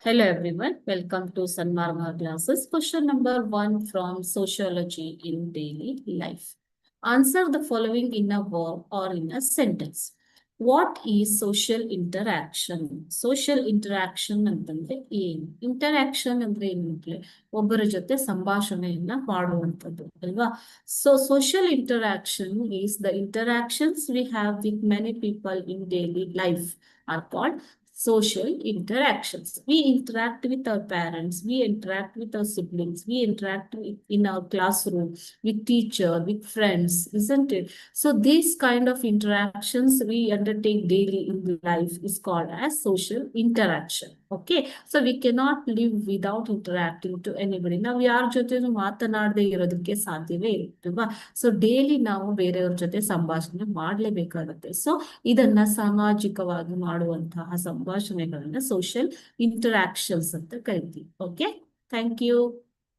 Hello everyone, welcome to Sanmarga classes. Question number 1 from Sociology in Daily Life. Answer the following in a word or in a sentence. What is social interaction? Social interaction ಅಂತಂದ್ರೆ ಏನು? Interaction ಅಂದ್ರೆ ಏನು? ಒಬ್ಬರ ಜೊತೆ ಸಂಭಾಷಣೆಯನ್ನ ಮಾಡುವಂಥದ್ದು ಅಲ್ವಾ? So social interaction is the interactions we have with many people in daily life are called social interactions. We interact with our parents, we interact with our siblings, we interact in our classroom, with teacher, with friends, isn't it? So these kind of interactions we undertake daily in life is called as social interaction. Okay, so we cannot live without interacting to anybody. ನಾವು ಯಾರ ಜೊತೆನೂ ಮಾತನಾಡದೆ ಇರೋದಕ್ಕೆ ಸಾಧ್ಯವೇ ಇಲ್ವಾ? So daily ನಾವು ಬೇರೆಯವ್ರ ಜೊತೆ ಸಂಭಾಷಣೆ ಮಾಡಲೇಬೇಕಾಗುತ್ತೆ. ಸೊ ಇದನ್ನ ಸಾಮಾಜಿಕವಾಗಿ ಮಾಡುವಂತಹ ಸಂಭಾಷಣೆಗಳನ್ನ ಸೋಷಿಯಲ್ ಇಂಟರಾಕ್ಷನ್ಸ್ ಅಂತ ಕರಿತೀವಿ. Okay, thank you.